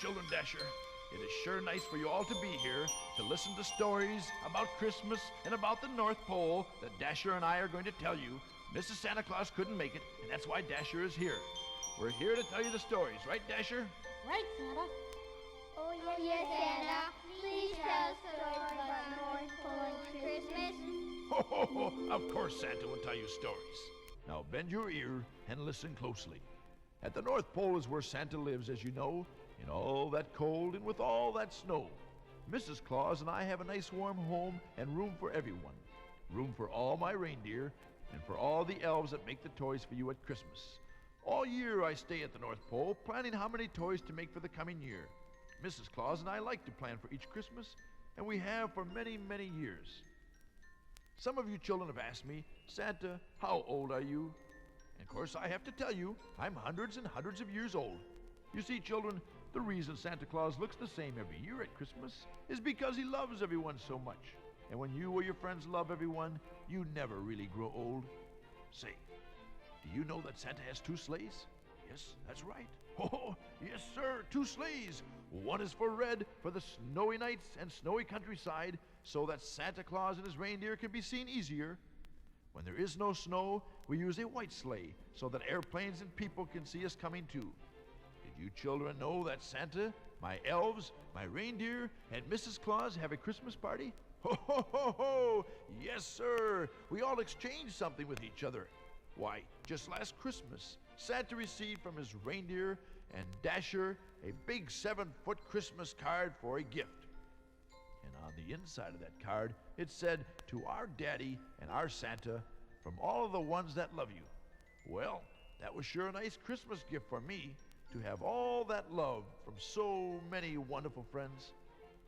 children, Dasher. It is sure nice for you all to be here to listen to stories about Christmas and about the North Pole that Dasher and I are going to tell you. Mrs. Santa Claus couldn't make it, and that's why Dasher is here. We're here to tell you the stories, right, Dasher? Right, Santa. Oh, yes, Santa. Please tell us stories about North Pole and Christmas. Ho, ho, ho! Of course Santa will tell you stories. Now bend your ear and listen closely. At the North Pole is where Santa lives, as you know, in all that cold and with all that snow. Mrs. Claus and I have a nice warm home and room for everyone. Room for all my reindeer and for all the elves that make the toys for you at Christmas. All year I stay at the North Pole, planning how many toys to make for the coming year. Mrs. Claus and I like to plan for each Christmas, and we have for many, many years. Some of you children have asked me, Santa, how old are you? And of course I have to tell you, I'm hundreds and hundreds of years old. You see, children, the reason Santa Claus looks the same every year at Christmas is because he loves everyone so much. And when you or your friends love everyone, you never really grow old. Say, do you know that Santa has 2 sleighs? Yes, that's right. Oh, yes, sir, 2 sleighs. One is for red for the snowy nights and snowy countryside, so that Santa Claus and his reindeer can be seen easier. When there is no snow, we use a white sleigh so that airplanes and people can see us coming too. Did you children know that Santa, my elves, my reindeer, and Mrs. Claus have a Christmas party? Ho, ho, ho, ho! Yes, sir. We all exchange something with each other. Why, just last Christmas, Santa received from his reindeer and Dasher a big 7-foot Christmas card for a gift. And on the inside of that card, it said, "To our daddy and our Santa, from all of the ones that love you." Well, that was sure a nice Christmas gift for me, to have all that love from so many wonderful friends.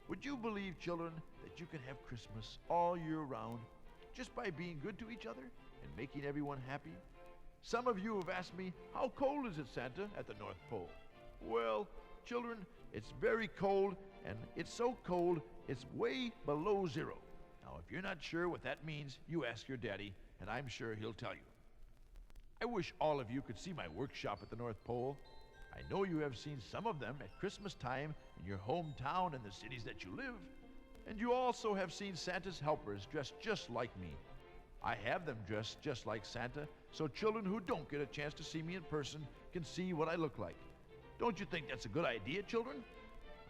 Would you believe, children, that you can have Christmas all year round just by being good to each other and making everyone happy? Some of you have asked me, how cold is it, Santa, at the North Pole? Well, children, it's very cold, and it's so cold, it's way below 0. Now, if you're not sure what that means, you ask your daddy, and I'm sure he'll tell you. I wish all of you could see my workshop at the North Pole. I know you have seen some of them at Christmas time in your hometown and the cities that you live. And you also have seen Santa's helpers dressed just like me. I have them dressed just like Santa, so children who don't get a chance to see me in person can see what I look like. Don't you think that's a good idea, children?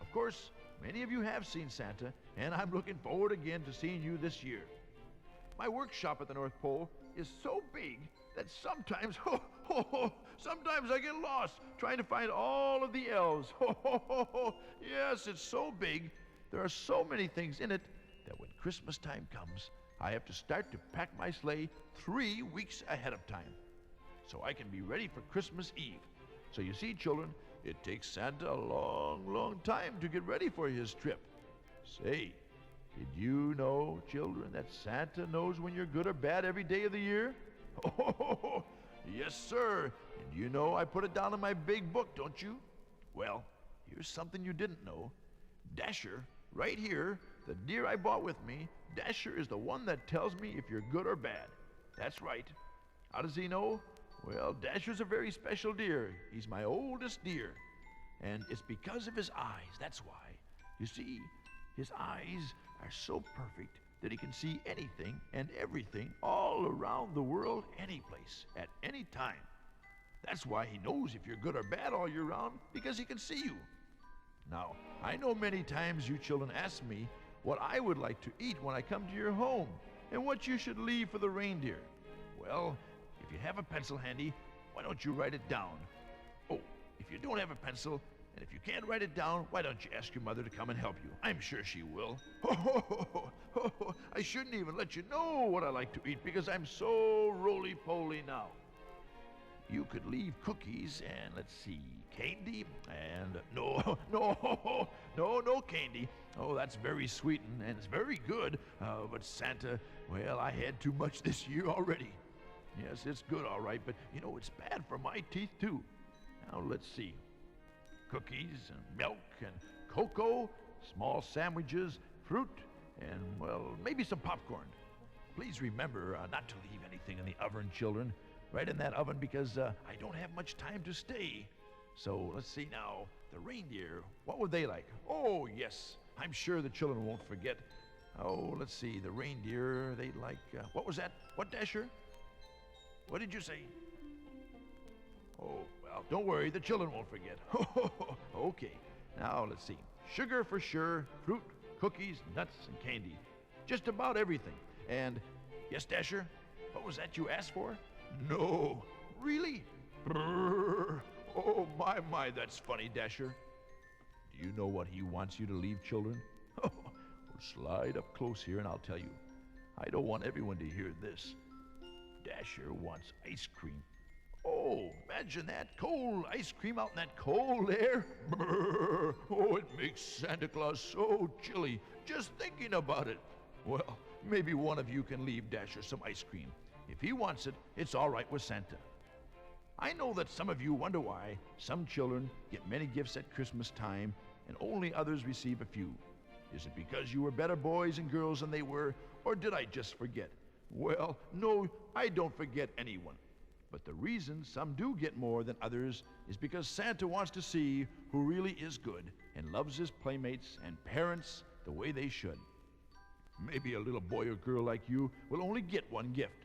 Of course, many of you have seen Santa, and I'm looking forward again to seeing you this year. My workshop at the North Pole is so big that sometimes, sometimes I get lost trying to find all of the elves. Yes, it's so big. There are so many things in it that when Christmas time comes, I have to start to pack my sleigh 3 weeks ahead of time, so I can be ready for Christmas Eve. So you see, children, it takes Santa a long, long time to get ready for his trip. Say, did you know, children, that Santa knows when you're good or bad every day of the year? Oh, yes, sir. And you know I put it down in my big book, don't you? Well, here's something you didn't know. Dasher, right here, the deer I bought with me, Dasher is the one that tells me if you're good or bad. That's right. How does he know? Well, Dasher's a very special deer. He's my oldest deer. And it's because of his eyes, that's why. You see, his eyes are so perfect that he can see anything and everything all around the world, any place, at any time. That's why he knows if you're good or bad all year round, because he can see you. Now, I know many times you children ask me what I would like to eat when I come to your home and what you should leave for the reindeer. Well, if you have a pencil handy, why don't you write it down? Oh, if you don't have a pencil, and if you can't write it down, why don't you ask your mother to come and help you? I'm sure she will. I shouldn't even let you know what I like to eat because I'm so roly-poly now. You could leave cookies and, let's see, candy, and no candy. Oh, that's very sweet and it's very good, but Santa, well, I had too much this year already. Yes, it's good, all right, but you know, it's bad for my teeth too. Now, let's see. Cookies and milk and cocoa, small sandwiches, fruit, and, well, maybe some popcorn. Please remember not to leave anything in the oven, children, right in that oven, because I don't have much time to stay. So let's see now. The reindeer, what were they like? Oh, yes, I'm sure the children won't forget. Oh, let's see. The reindeer, they like, what was that? What, Dasher? What did you say? Oh, well, don't worry. The children won't forget. Okay, now let's see. Sugar for sure, fruit, cookies, nuts, and candy. Just about everything. And, yes, Dasher? What was that you asked for? No. Really? Brrr. Oh, my, that's funny, Dasher. Do you know what he wants you to leave, children? Well, slide up close here and I'll tell you. I don't want everyone to hear this. Dasher wants ice cream. Oh, imagine that, cold ice cream out in that cold air. Brrr. Oh, it makes Santa Claus so chilly just thinking about it. Well, maybe one of you can leave Dasher some ice cream. If he wants it, it's all right with Santa. I know that some of you wonder why some children get many gifts at Christmas time and only others receive a few. Is it because you were better boys and girls than they were, or did I just forget? Well, no, I don't forget anyone. But the reason some do get more than others is because Santa wants to see who really is good and loves his playmates and parents the way they should. Maybe a little boy or girl like you will only get one gift.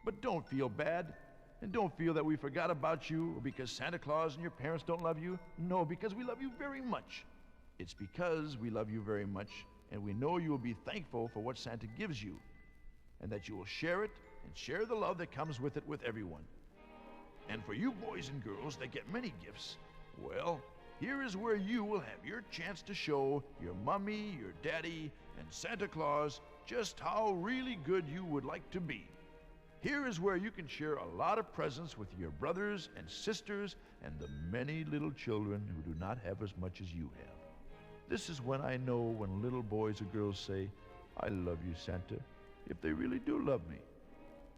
But don't feel bad, and don't feel that we forgot about you or because Santa Claus and your parents don't love you. No, because we love you very much. It's because we love you very much, and we know you will be thankful for what Santa gives you, and that you will share it and share the love that comes with it with everyone. And for you boys and girls that get many gifts, well, here is where you will have your chance to show your mommy, your daddy, and Santa Claus just how really good you would like to be. Here is where you can share a lot of presents with your brothers and sisters and the many little children who do not have as much as you have. This is when I know when little boys or girls say, "I love you, Santa," if they really do love me.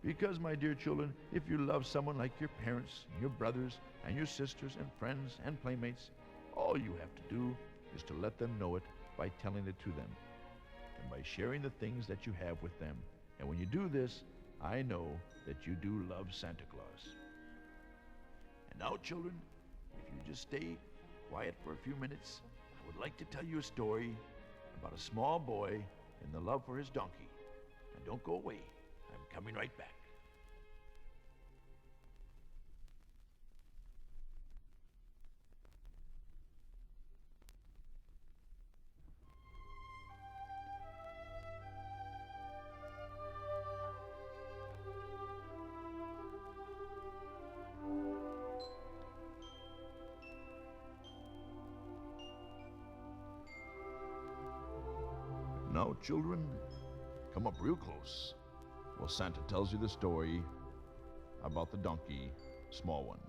Because, my dear children, if you love someone like your parents, your brothers, and your sisters, and friends, and playmates, all you have to do is to let them know it by telling it to them, and by sharing the things that you have with them. And when you do this, I know that you do love Santa Claus. And now, children, if you just stay quiet for a few minutes, I would like to tell you a story about a small boy and the love for his donkey. And don't go away. I'm coming right back. Now, children, come up real close while Santa tells you the story about the donkey, Small One.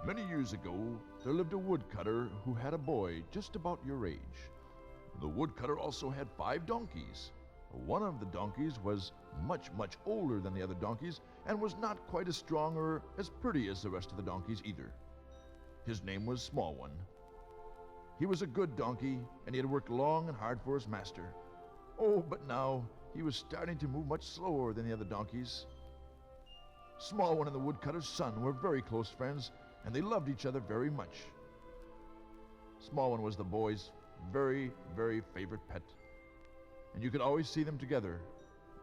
Many years ago, there lived a woodcutter who had a boy just about your age. The woodcutter also had 5 donkeys. One of the donkeys was much, much older than the other donkeys and was not quite as strong or as pretty as the rest of the donkeys either. His name was Small One. He was a good donkey, and he had worked long and hard for his master. Oh, but now he was starting to move much slower than the other donkeys. Small One and the woodcutter's son were very close friends, and they loved each other very much. Small One was the boy's very, very favorite pet, and you could always see them together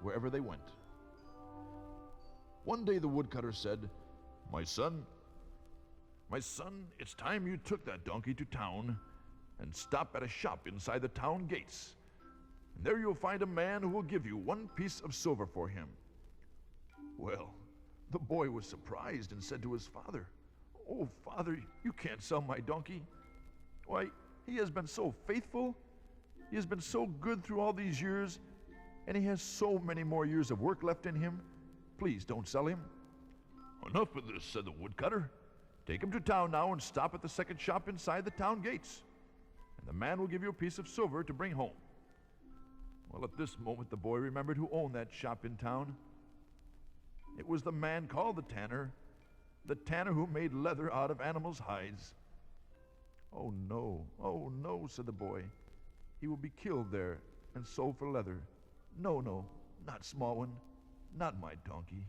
wherever they went. One day the woodcutter said, My son, it's time you took that donkey to town and stop at a shop inside the town gates. And there you'll find a man who will give you 1 piece of silver for him." Well, the boy was surprised and said to his father, "Oh, Father, you can't sell my donkey. Why, he has been so faithful. He has been so good through all these years, and he has so many more years of work left in him. Please don't sell him." "Enough of this," said the woodcutter. "Take him to town now and stop at the second shop inside the town gates. And the man will give you a piece of silver to bring home." Well, at this moment, the boy remembered who owned that shop in town. It was the man called the tanner who made leather out of animals' hides. Oh no, said the boy. "He will be killed there and sold for leather. No, not Small One, not my donkey."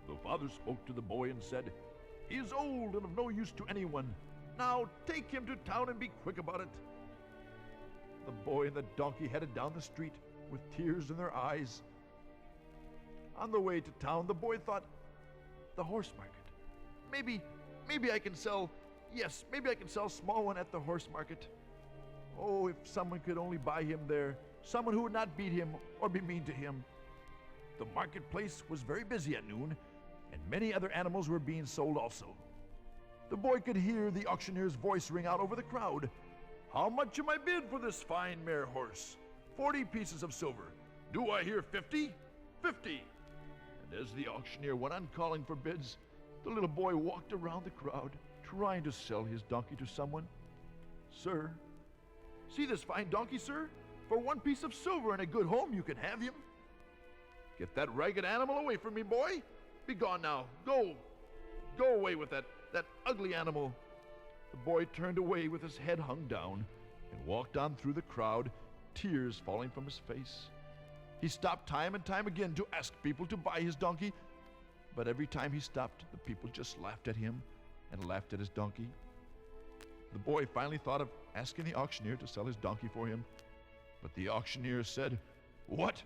The The father spoke to the boy and said, "He is old and of no use to anyone. Now take him to town and be quick about it." The boy and the donkey headed down the street with tears in their eyes. On the way to town, the boy thought, "The horse market. Maybe I can sell, yes, maybe I can sell Smallone at the horse market. Oh, if someone could only buy him there, someone who would not beat him or be mean to him." The marketplace was very busy at noon, and many other animals were being sold also. The boy could hear the auctioneer's voice ring out over the crowd. "How much am I bid for this fine mare horse?" 40 pieces of silver. "Do I hear 50? 50. And as the auctioneer went on calling for bids, the little boy walked around the crowd, trying to sell his donkey to someone. "Sir, see this fine donkey, sir? For 1 piece of silver and a good home, you can have him." "Get that ragged animal away from me, boy. Be gone now. Go away with that ugly animal." The boy turned away with his head hung down and walked on through the crowd, tears falling from his face. He stopped time and time again to ask people to buy his donkey, but every time he stopped, the people just laughed at him and laughed at his donkey. The boy finally thought of asking the auctioneer to sell his donkey for him, but the auctioneer said, "What?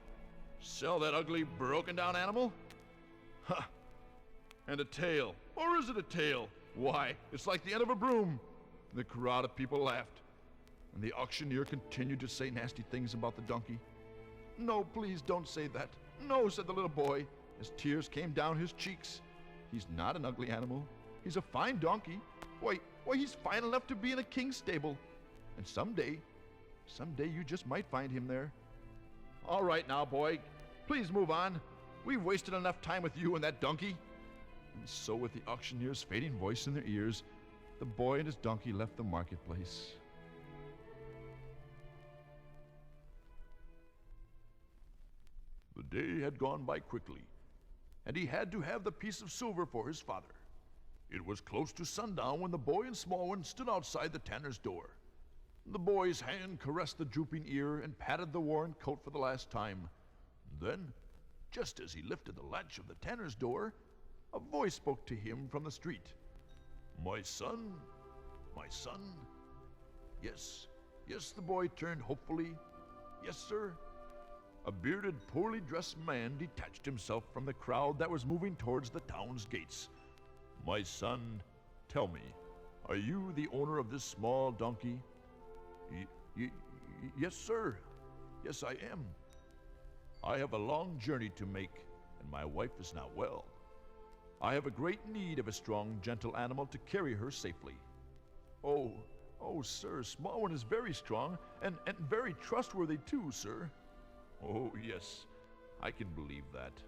Sell that ugly, broken-down animal? Huh! And a tail. Or is it a tail? Why, it's like the end of a broom." The crowd of people laughed, and the auctioneer continued to say nasty things about the donkey. "No, please don't say that. No," said the little boy, as tears came down his cheeks. "He's not an ugly animal. He's a fine donkey. Why, he's fine enough to be in a king's stable. And someday you just might find him there." "All right now, boy. Please move on. We've wasted enough time with you and that donkey." And so, with the auctioneer's fading voice in their ears, the boy and his donkey left the marketplace. The day had gone by quickly, and he had to have the piece of silver for his father. It was close to sundown when the boy and Smallone stood outside the tanner's door. The boy's hand caressed the drooping ear and patted the worn coat for the last time. Then, just as he lifted the latch of the tanner's door, a voice spoke to him from the street. My son. Yes, the boy turned hopefully. "Yes, sir." A bearded, poorly dressed man detached himself from the crowd that was moving towards the town's gates. "My son, tell me, are you the owner of this small donkey?" Yes, sir. Yes, I am. "I have a long journey to make, and my wife is not well. I have a great need of a strong, gentle animal to carry her safely." Oh, sir, Smallone is very strong, and very trustworthy too, sir." "Oh, yes, I can believe that.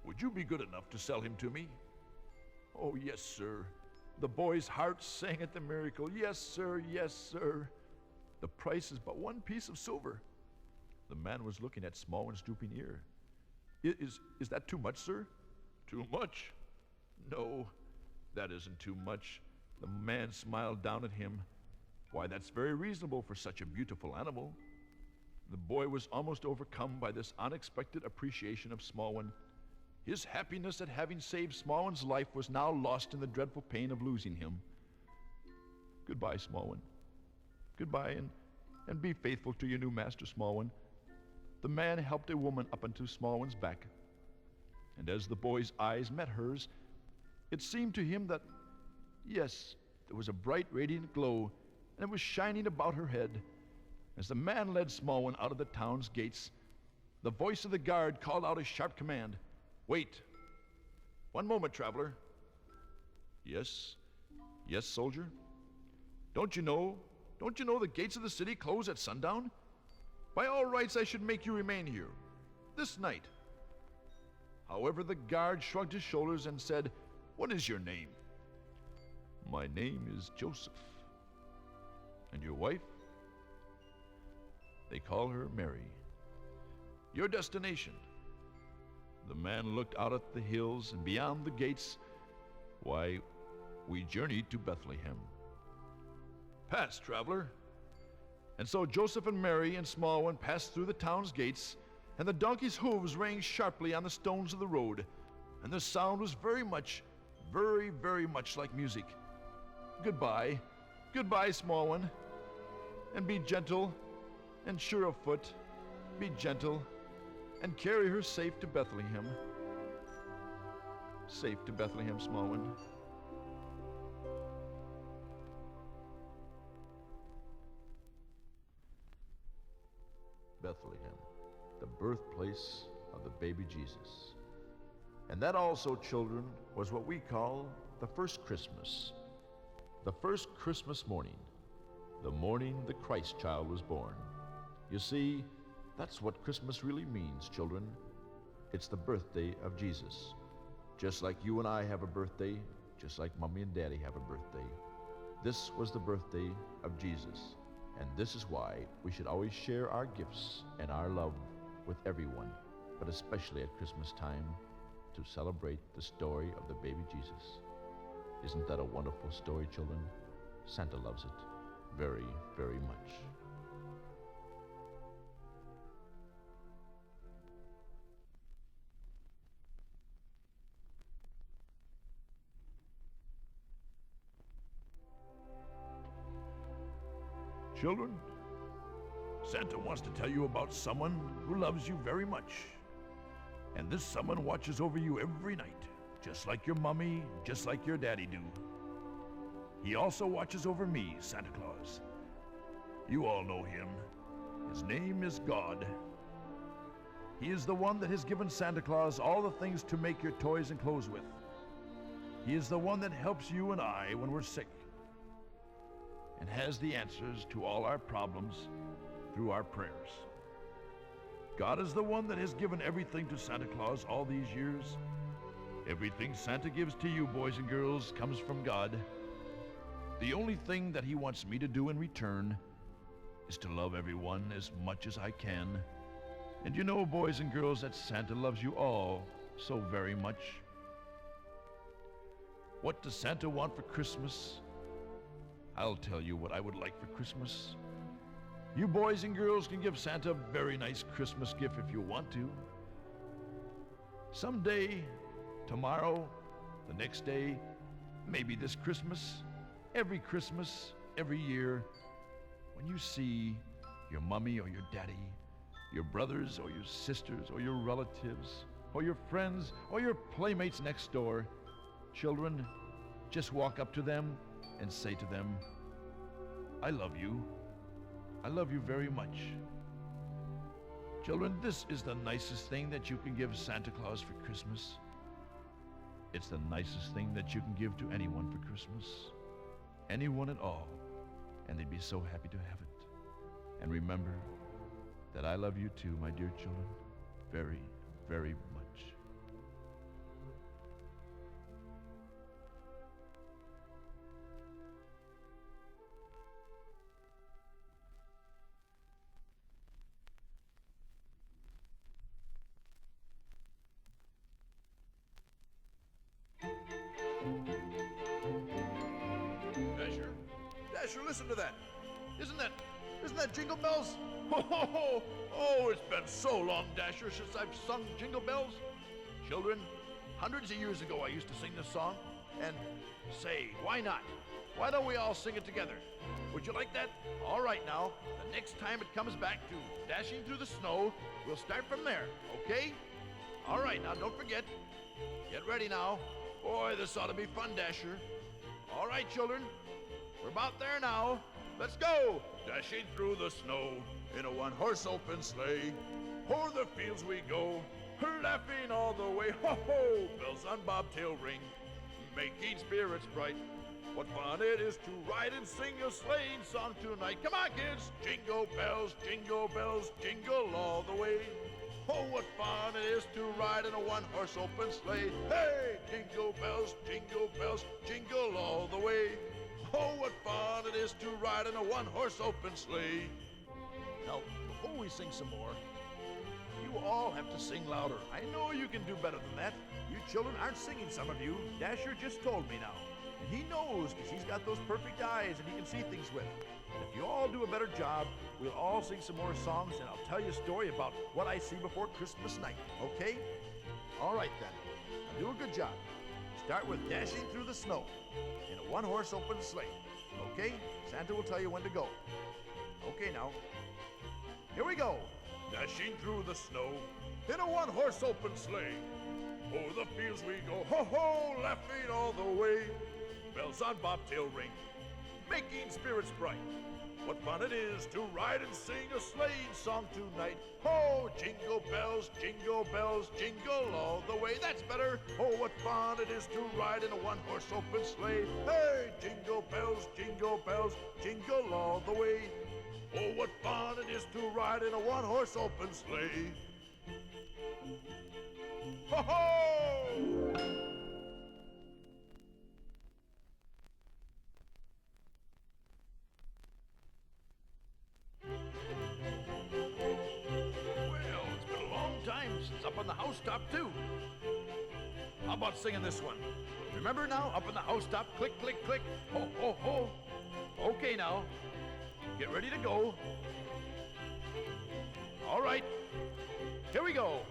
Would you be good enough to sell him to me?" "Oh, yes, sir." The boy's heart sang at the miracle. "Yes, sir, yes, sir. The price is but 1 piece of silver." The man was looking at Smallwood's drooping ear. Is that too much, sir?" "Too much? No, that isn't too much." The man smiled down at him. "Why, that's very reasonable for such a beautiful animal." The boy was almost overcome by this unexpected appreciation of Smallwood. His happiness at having saved Smallwood's life was now lost in the dreadful pain of losing him. "Goodbye, Smallwood. Goodbye, and be faithful to your new master, Smallwood." The man helped a woman up onto Smallwood's back, and as the boy's eyes met hers, it seemed to him that, yes, there was a bright, radiant glow, and it was shining about her head. As the man led Smallwood out of the town's gates, the voice of the guard called out a sharp command. "Wait. One moment, traveler." Yes, soldier." Don't you know the gates of the city close at sundown? By all rights, I should make you remain here, this night." However, the guard shrugged his shoulders and said, "What is your name?" "My name is Joseph." "And your wife?" "They call her Mary." "Your destination?" The man looked out at the hills and beyond the gates. "Why, we journeyed to Bethlehem." "Pass, traveler." And so Joseph and Mary and Smallwood passed through the town's gates, and the donkey's hooves rang sharply on the stones of the road. and the sound was very much like music. Goodbye, goodbye, small one, and be gentle and sure of foot. Be gentle and carry her safe to Bethlehem. Safe to Bethlehem, small one. Bethlehem, the birthplace of the baby Jesus. And that also, children, was what we call the first Christmas. The first Christmas morning, the morning the Christ child was born. You see, that's what Christmas really means, children. It's the birthday of Jesus. Just like you and I have a birthday, just like Mommy and Daddy have a birthday. This was the birthday of Jesus. And this is why we should always share our gifts and our love with everyone, but especially at Christmas time, to celebrate the story of the baby Jesus. Isn't that a wonderful story, children? Santa loves it very, very much. Children, Santa wants to tell you about someone who loves you very much. And this someone watches over you every night, just like your mommy, just like your daddy do. He also watches over me, Santa Claus. You all know him. His name is God. He is the one that has given Santa Claus all the things to make your toys and clothes with. He is the one that helps you and I when we're sick, and has the answers to all our problems through our prayers. God is the one that has given everything to Santa Claus all these years. Everything Santa gives to you, boys and girls, comes from God. The only thing that he wants me to do in return is to love everyone as much as I can. And you know, boys and girls, that Santa loves you all so very much. What does Santa want for Christmas? I'll tell you what I would like for Christmas. You boys and girls can give Santa a very nice Christmas gift if you want to. Someday, tomorrow, the next day, maybe this Christmas, every year, when you see your mommy or your daddy, your brothers or your sisters or your relatives or your friends or your playmates next door, children, just walk up to them and say to them, I love you. I love you very much. Children, this is the nicest thing that you can give Santa Claus for Christmas. It's the nicest thing that you can give to anyone for Christmas. Anyone at all. And they'd be so happy to have it. And remember that I love you too, my dear children, very, very much. Dasher, listen to that. Isn't that Jingle Bells? Oh, it's been so long, Dasher, since I've sung Jingle Bells. Children, hundreds of years ago I used to sing this song, and say, why not? Why don't we all sing it together? Would you like that? All right now, the next time it comes back to dashing through the snow, we'll start from there, okay? All right, now don't forget. Get ready now. Boy, this ought to be fun, Dasher. All right, children. We're about there now. Let's go! Dashing through the snow in a one-horse open sleigh. O'er the fields we go, laughing all the way. Ho-ho! Bells on bobtail ring, making spirits bright. What fun it is to ride and sing a sleighing song tonight. Come on, kids! Jingle bells, jingle all the way. Oh, what fun it is to ride in a one-horse open sleigh. Hey! Jingle bells, jingle all the way. Oh, what fun it is to ride in a one-horse open sleigh. Now, before we sing some more, you all have to sing louder. I know you can do better than that. You children aren't singing, some of you. Dasher just told me now. And he knows, because he's got those perfect eyes and he can see things with. And if you all do a better job, we'll all sing some more songs, and I'll tell you a story about what I see before Christmas night, okay? All right, then. do a good job. Start with dashing through the snow in a one-horse open sleigh. Okay? Santa will tell you when to go. Okay, now. Here we go. Dashing through the snow in a one-horse open sleigh. O'er the fields we go, ho-ho, laughing all the way. Bells on bobtail ring, making spirits bright. What fun it is to ride and sing a sleighing song tonight. Oh, jingle bells, jingle all the way. That's better. Oh, what fun it is to ride in a one-horse open sleigh. Hey, jingle bells, jingle all the way. Oh, what fun it is to ride in a one-horse open sleigh. Ho-ho! Up on the housetop, too. How about singing this one? Remember now, up on the housetop, click, click, click, ho, ho, ho. Okay, now, get ready to go. All right, here we go.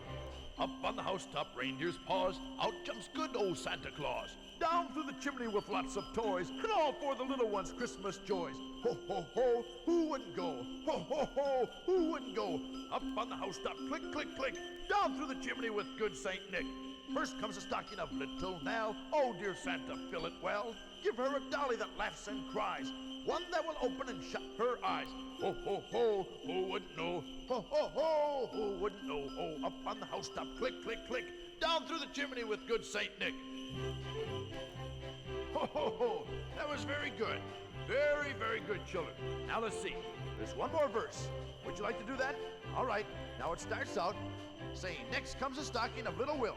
Up on the housetop, reindeer's paws, out jumps good old Santa Claus. Down through the chimney with lots of toys, and all for the little ones' Christmas joys. Ho, ho, ho, who wouldn't go? Ho, ho, ho, who wouldn't go? Up on the housetop, click, click, click, down through the chimney with good Saint Nick. First comes a stocking of little Nell. Oh, dear Santa, fill it well. Give her a dolly that laughs and cries, one that will open and shut her eyes. Ho, ho, ho, who wouldn't know? Ho, ho, ho, who wouldn't know? Oh, up on the housetop, click, click, click, down through the chimney with good Saint Nick. Ho, ho, ho, that was very good. Very, very good, children. Now let's see. There's one more verse. Would you like to do that? All right. Now it starts out saying, next comes a stocking of little Will.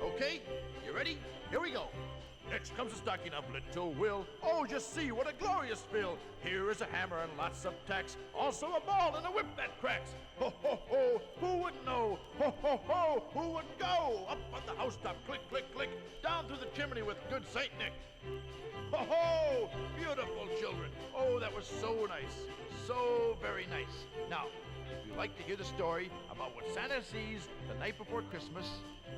Okay? You ready? Here we go. Next comes a stocking of little Will. Oh, just see what a glorious fill. Here is a hammer and lots of tacks. Also a ball and a whip that cracks. Ho, ho, ho, who wouldn't know? Ho, ho, ho, who wouldn't go? Up on the housetop, click, click, click, down through the chimney with good Saint Nick. Ho, ho, beautiful children. Oh, that was so nice. So very nice. Now, if you'd like to hear the story about what Santa sees the night before Christmas,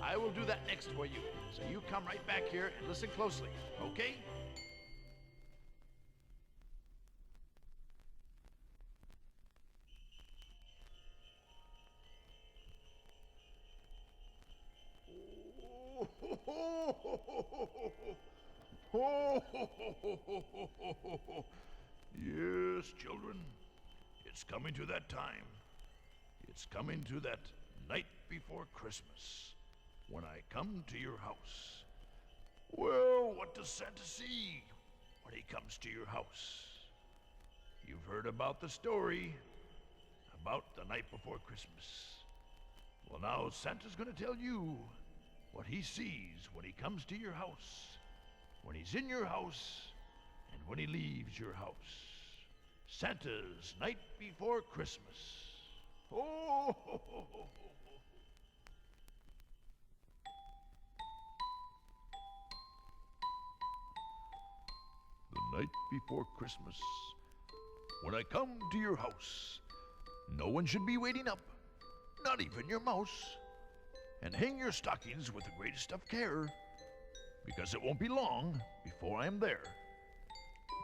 I will do that next for you. So you come right back here and listen closely, okay? Yes, children, it's coming to that time. It's coming to that night before Christmas, when I come to your house. Well, what does Santa see when he comes to your house? You've heard about the story about the night before Christmas. Well, now Santa's going to tell you what he sees when he comes to your house, when he's in your house, and when he leaves your house. Santa's night before Christmas. Oh, ho, ho, ho, ho. The night before Christmas, when I come to your house, no one should be waiting up, not even your mouse. And hang your stockings with the greatest of care, because it won't be long before I am there.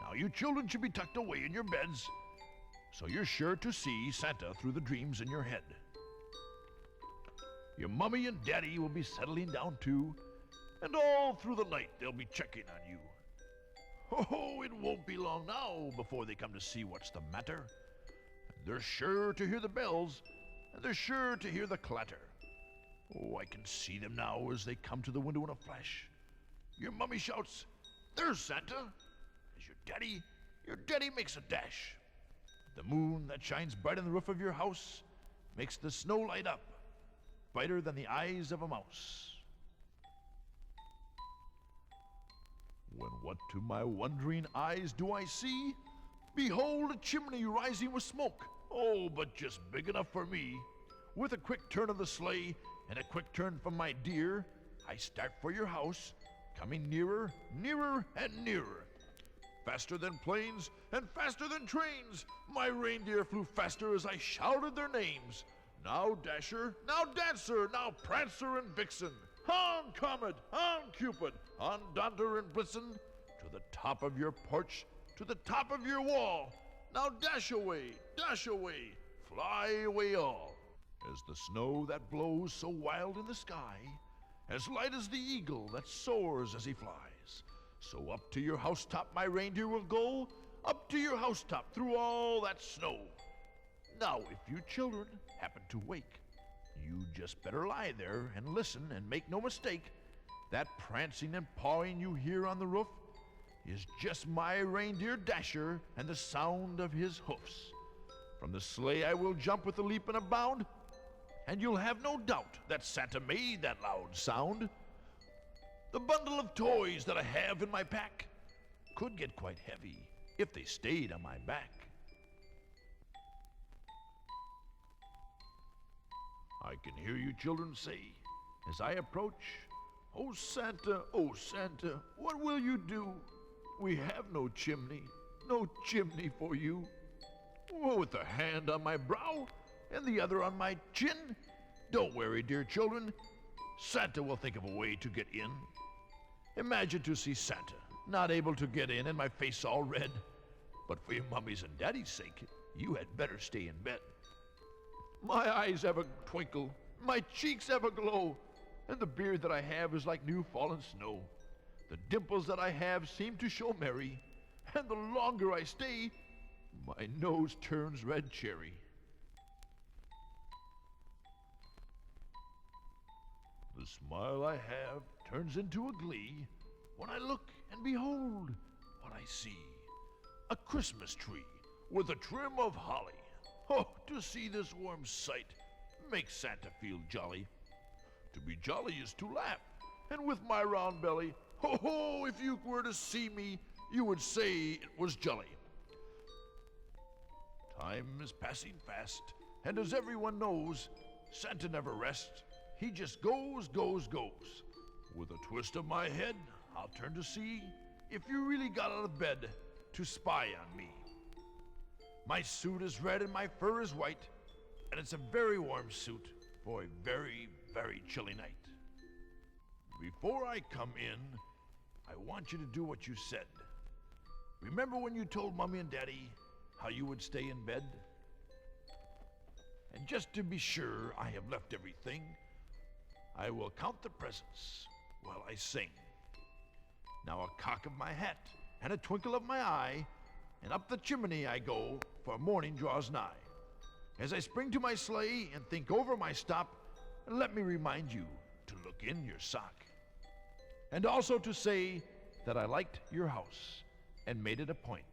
Now you children should be tucked away in your beds, so you're sure to see Santa through the dreams in your head. Your mommy and daddy will be settling down too, and all through the night they'll be checking on you. Oh, it won't be long now before they come to see what's the matter. They're sure to hear the bells, and they're sure to hear the clatter. Oh, I can see them now as they come to the window in a flash. Your mommy shouts, "There's Santa!" As your daddy makes a dash. The moon that shines bright on the roof of your house makes the snow light up, brighter than the eyes of a mouse. When what to my wondering eyes do I see? Behold, a chimney rising with smoke. Oh, but just big enough for me. With a quick turn of the sleigh and a quick turn from my dear, I start for your house, coming nearer, nearer, and nearer. Faster than planes and faster than trains, my reindeer flew faster as I shouted their names. Now Dasher, now Dancer, now Prancer and Vixen. On, Comet! On, Cupid! On, Donder and Blitzen! To the top of your porch, to the top of your wall! Now dash away, fly away all! As the snow that blows so wild in the sky, as light as the eagle that soars as he flies, so up to your housetop my reindeer will go, up to your housetop through all that snow. Now, if you children happen to wake, you just better lie there and listen and make no mistake. That prancing and pawing you hear on the roof is just my reindeer Dasher and the sound of his hoofs. From the sleigh I will jump with a leap and a bound, and you'll have no doubt that Santa made that loud sound. The bundle of toys that I have in my pack could get quite heavy if they stayed on my back. I can hear you children say, as I approach, oh Santa, what will you do? We have no chimney for you. Oh, with a hand on my brow and the other on my chin. Don't worry, dear children, Santa will think of a way to get in. Imagine to see Santa, not able to get in and my face all red. But for your mummy's and daddy's sake, you had better stay in bed. My eyes have a twinkle, my cheeks have a glow, and the beard that I have is like new fallen snow. The dimples that I have seem to show merry, and the longer I stay, my nose turns red cherry. The smile I have turns into a glee when I look and behold what I see. A Christmas tree with a trim of holly. Oh, to see this warm sight makes Santa feel jolly. To be jolly is to laugh, and with my round belly, ho ho, if you were to see me, you would say it was jolly. Time is passing fast, and as everyone knows, Santa never rests. He just goes. With a twist of my head, I'll turn to see if you really got out of bed to spy on me. My suit is red and my fur is white, and it's a very warm suit for a very, very chilly night. Before I come in, I want you to do what you said. Remember when you told Mommy and Daddy how you would stay in bed? And just to be sure I have left everything, I will count the presents while I sing. Now a cock of my hat and a twinkle of my eye, and up the chimney I go, for morning draws nigh. As I spring to my sleigh and think over my stop, let me remind you to look in your sock. And also to say that I liked your house and made it a point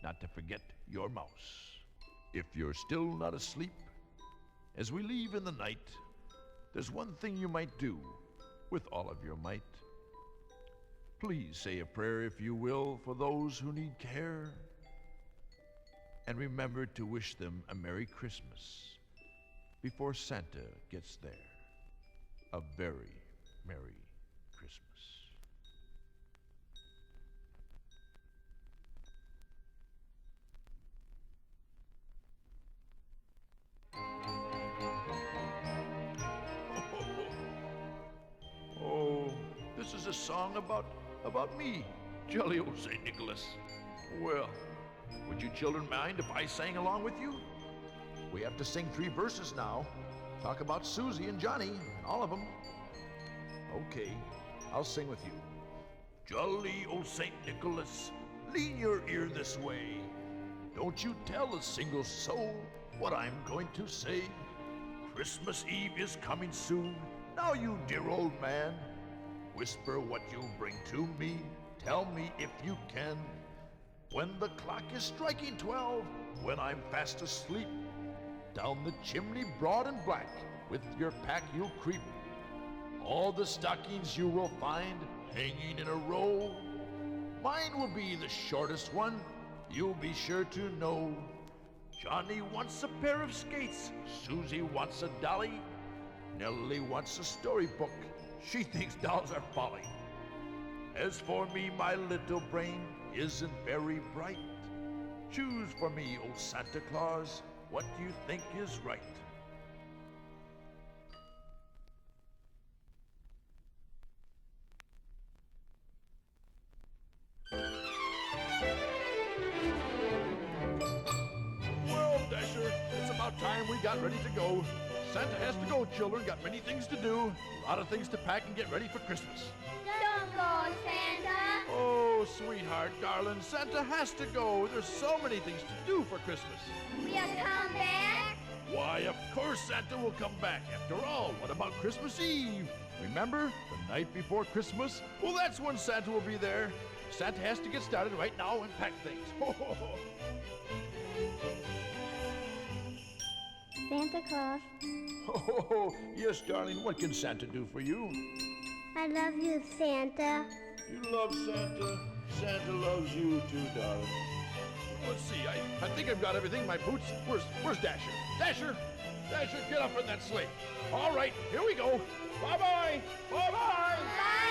not to forget your mouse. If you're still not asleep, as we leave in the night, there's one thing you might do with all of your might. Please say a prayer, if you will, for those who need care. And remember to wish them a Merry Christmas before Santa gets there. A very Merry Christmas. Oh, this is a song about me, jolly old St. Nicholas. Well, would you children mind if I sang along with you? We have to sing 3 verses now. Talk about Susie and Johnny, all of them. Okay, I'll sing with you. Jolly old St. Nicholas, lean your ear this way. Don't you tell a single soul what I'm going to say. Christmas Eve is coming soon. Now you dear old man, whisper what you'll bring to me. Tell me if you can. When the clock is striking 12, when I'm fast asleep, down the chimney broad and black, with your pack you'll creep. All the stockings you will find hanging in a row. Mine will be the shortest one, you'll be sure to know. Johnny wants a pair of skates, Susie wants a dolly, Nellie wants a storybook, she thinks dolls are folly. As for me, my little brain isn't very bright. Choose for me, old Santa Claus, what you think is right. about time we got ready to go. Santa has to go, children. Got many things to do. A lot of things to pack and get ready for Christmas. Don't go, Santa. Oh, sweetheart, darling, Santa has to go. There's so many things to do for Christmas. We'll come back. Why, of course Santa will come back. After all, what about Christmas Eve? Remember, the night before Christmas? Well, that's when Santa will be there. Santa has to get started right now and pack things. Santa Claus, Oh, yes, darling, what can Santa do for you? I love you, Santa. You love Santa. Santa loves you too, darling. Let's see, I think I've got everything. My boots. Where's Dasher? Dasher! Dasher, get up in that sleigh. All right, here we go. Bye-bye. Bye-bye. Bye.